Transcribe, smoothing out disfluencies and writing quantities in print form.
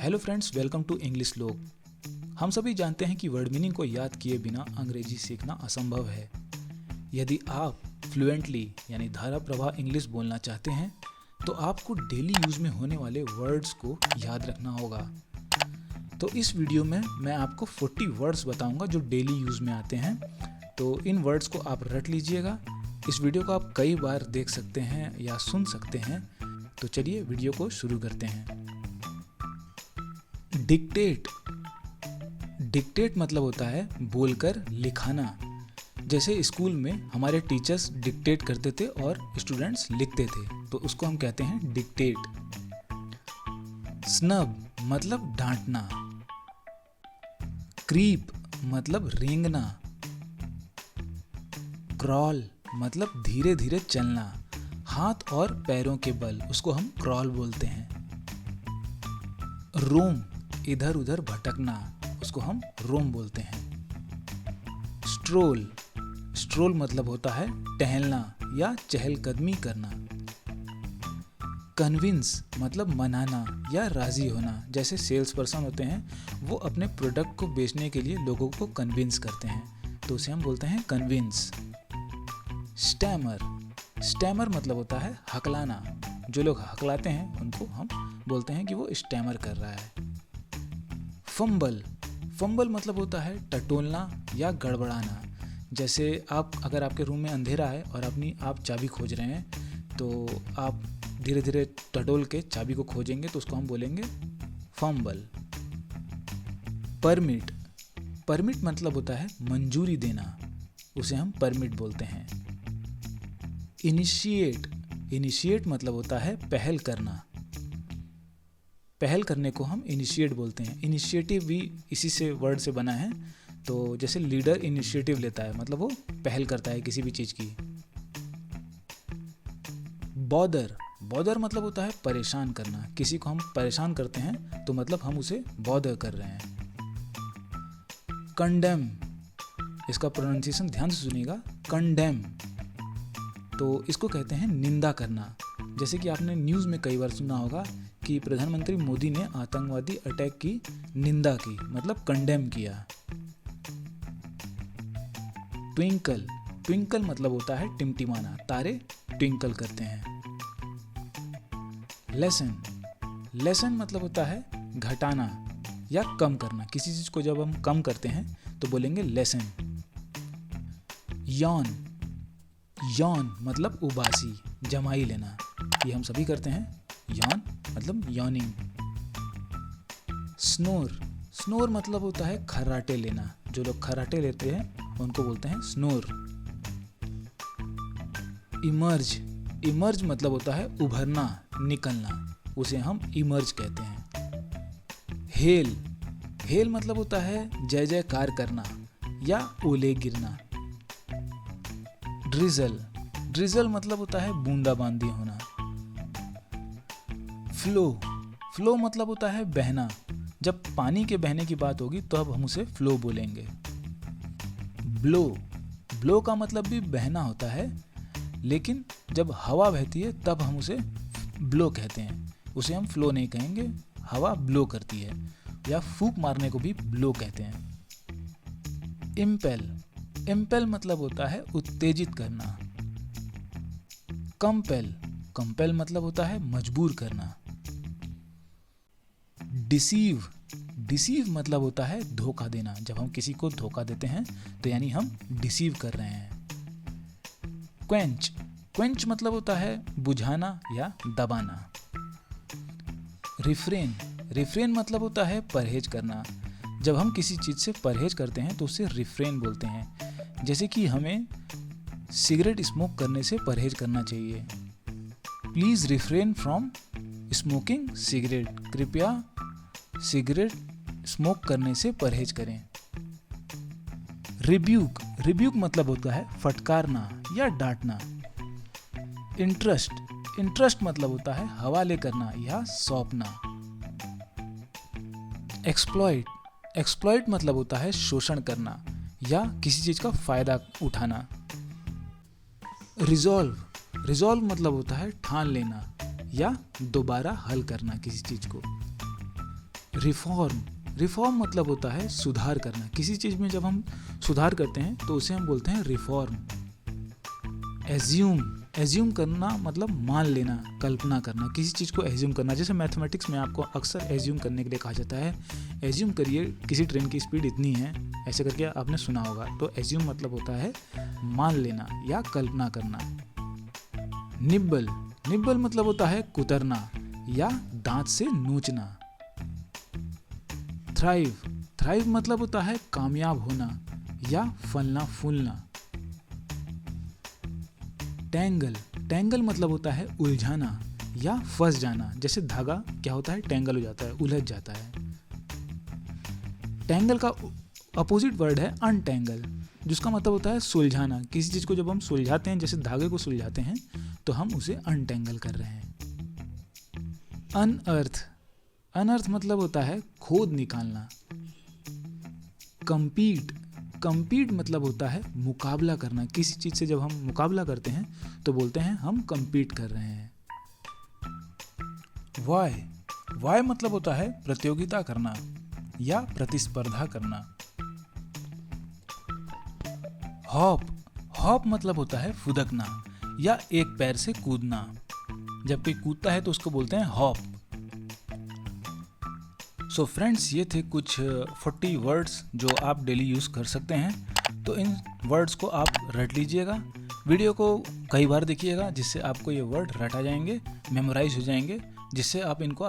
Hello friends, welcome to English लोग। हम सभी जानते हैं कि वर्ड मीनिंग को याद किए बिना अंग्रेजी सीखना असंभव है। यदि आप फ्लुएंटली यानी धारा प्रवाह इंग्लिश बोलना चाहते हैं तो आपको डेली यूज़ में होने वाले वर्ड्स को याद रखना होगा। तो इस वीडियो में मैं आपको 40 वर्ड्स बताऊंगा जो डेली यूज़ में आते हैं। तो इन वर्ड्स को आप रट लीजिएगा। इस वीडियो को आप कई बार देख सकते हैं या सुन सकते हैं। तो चलिए वीडियो को शुरू करते हैं। डिक्टेट। डिक्टेट मतलब होता है बोलकर लिखाना। जैसे स्कूल में हमारे टीचर्स डिक्टेट करते थे और स्टूडेंट्स लिखते थे, तो उसको हम कहते हैं डिक्टेट। स्नब मतलब डांटना। क्रीप मतलब रेंगना। क्रॉल मतलब धीरे धीरे चलना, हाथ और पैरों के बल, उसको हम क्रॉल बोलते हैं। रोम इधर उधर भटकना, उसको हम रोम बोलते हैं। स्ट्रोल। स्ट्रोल मतलब होता है टहलना या चहलकदमी करना। कन्विंस मतलब मनाना या राजी होना। जैसे सेल्स पर्सन होते हैं, वो अपने प्रोडक्ट को बेचने के लिए लोगों को कन्विंस करते हैं, तो उसे हम बोलते हैं कन्विंस। स्टैमर। स्टैमर मतलब होता है हकलाना। जो लोग हकलाते हैं उनको हम बोलते हैं कि वो स्टैमर कर रहा है। फंबल। फंबल मतलब होता है टटोलना या गड़बड़ाना। जैसे अगर आपके रूम में अंधेरा है और आप चाबी खोज रहे हैं, तो आप धीरे धीरे टटोल के चाबी को खोजेंगे, तो उसको हम बोलेंगे फंबल। परमिट। परमिट मतलब होता है मंजूरी देना, उसे हम परमिट बोलते हैं। इनिशिएट। इनिशिएट मतलब होता है पहल करना। पहल करने को हम इनिशिएट बोलते हैं। इनिशिएटिव भी इसी से वर्ड से बना है। तो जैसे लीडर इनिशिएटिव लेता है, मतलब वो पहल करता है किसी भी चीज़ की। बॉदर। बॉदर मतलब होता है परेशान करना। किसी को हम परेशान करते हैं तो मतलब हम उसे बॉदर कर रहे हैं। कंडेम। इसका प्रोनाउंसिएशन ध्यान से सुनिएगा, कंडेम। तो इसको कहते हैं निंदा करना। जैसे कि आपने न्यूज़ में कई बार सुना होगा कि प्रधानमंत्री मोदी ने आतंकवादी अटैक की निंदा की, मतलब कंडेम किया। ट्विंकल। ट्विंकल मतलब होता है टिमटिमाना, तारे ट्विंकल करते हैं। लेसन। लेसन मतलब होता है घटाना या कम करना। किसी चीज़ को जब हम कम करते हैं तो बोलेंगे लेसन। यॉन। यॉन मतलब उबासी, जमाई लेना। ये हम सभी करते हैं। यॉन मतलब यॉनिंग। स्नोर। स्नोर मतलब होता है खर्राटे लेना। जो लोग खर्राटे लेते हैं उनको बोलते हैं स्नोर। इमर्ज। इमर्ज मतलब होता है उभरना, निकलना, उसे हम इमर्ज कहते हैं। हेल। हेल मतलब होता है जय जयकार करना या ओले गिरना। ड्रिजल। ड्रिजल मतलब होता है बूंदाबांदी होना। फ्लो। फ्लो मतलब होता है बहना। जब पानी के बहने की बात होगी तो अब हम उसे फ्लो बोलेंगे। ब्लो। ब्लो का मतलब भी बहना होता है, लेकिन जब हवा बहती है तब हम उसे ब्लो कहते हैं। उसे हम फ्लो नहीं कहेंगे, हवा ब्लो करती है। या फूंक मारने को भी ब्लो कहते हैं। इम्पेल। इम्पेल मतलब होता है उत्तेजित करना। कंपेल। कंपेल मतलब होता है मजबूर करना। डिसीव। डिसीव मतलब होता है धोखा देना। जब हम किसी को धोखा देते हैं तो यानी हम डिसीव कर रहे हैं। क्वेंच। क्वेंच मतलब होता है बुझाना या दबाना। रिफ्रेन। रिफ्रेन मतलब होता है परहेज करना। जब हम किसी चीज़ से परहेज करते हैं तो उसे रिफ्रेन बोलते हैं। जैसे कि हमें सिगरेट स्मोक करने से परहेज करना चाहिए। Please refrain from smoking cigarette. कृपया सिगरेट स्मोक करने से परहेज करें। रिब्यूक। रिब्यूक मतलब होता है फटकारना या डांटना। इंटरेस्ट। इंटरेस्ट मतलब होता है हवाले करना या सौंपना। एक्सप्लॉइट। एक्सप्लॉइट मतलब होता है शोषण करना या किसी चीज़ का फायदा उठाना। रिजॉल्व। रिजॉल्व मतलब होता है ठान लेना या दोबारा हल करना किसी चीज़ को। रिफॉर्म, रिफॉर्म मतलब होता है सुधार करना। किसी चीज़ में जब हम सुधार करते हैं तो उसे हम बोलते हैं रिफॉर्म। एज्यूम, एज्यूम करना मतलब मान लेना, कल्पना करना, किसी चीज़ को एज्यूम करना। जैसे मैथमेटिक्स में आपको अक्सर एज्यूम करने के लिए कहा जाता है, एज्यूम करिए किसी ट्रेन की स्पीड इतनी है, ऐसे करके आपने सुना होगा। तो एज्यूम मतलब होता है मान लेना या कल्पना करना। निब्बल, निब्बल मतलब होता है कुतरना या दांत से नोचना। थ्राइव, थ्राइव मतलब होता है कामयाब होना या फलना फूलना। टैंगल, टैंगल मतलब होता है उलझाना या फंस जाना। जैसे धागा क्या होता है, टैंगल हो जाता है, उलझ जाता है। टैंगल का अपोजिट वर्ड है अनटैंगल, जिसका मतलब होता है सुलझाना। किसी चीज़ को जब हम सुलझाते हैं, जैसे धागे को सुलझाते हैं, तो हम उसे अनटैंगल कर रहे हैं। अनअर्थ, अनअर्थ मतलब होता है खोद निकालना। कंपीट, कंपीट मतलब होता है मुकाबला करना। किसी चीज़ से जब हम मुकाबला करते हैं तो बोलते हैं हम कंपीट कर रहे हैं। वाय, वाय मतलब होता है प्रतियोगिता करना या प्रतिस्पर्धा करना। हॉप, हॉप मतलब होता है फुदकना या एक पैर से कूदना। जब कोई कूदता है तो उसको बोलते हैं हॉप। सो फ्रेंड्स, ये थे कुछ 40 वर्ड्स जो आप डेली यूज़ कर सकते हैं। तो इन वर्ड्स को आप रट लीजिएगा, वीडियो को कई बार देखिएगा, जिससे आपको ये वर्ड रटा जाएंगे, मेमोराइज हो जाएंगे, जिससे आप इनको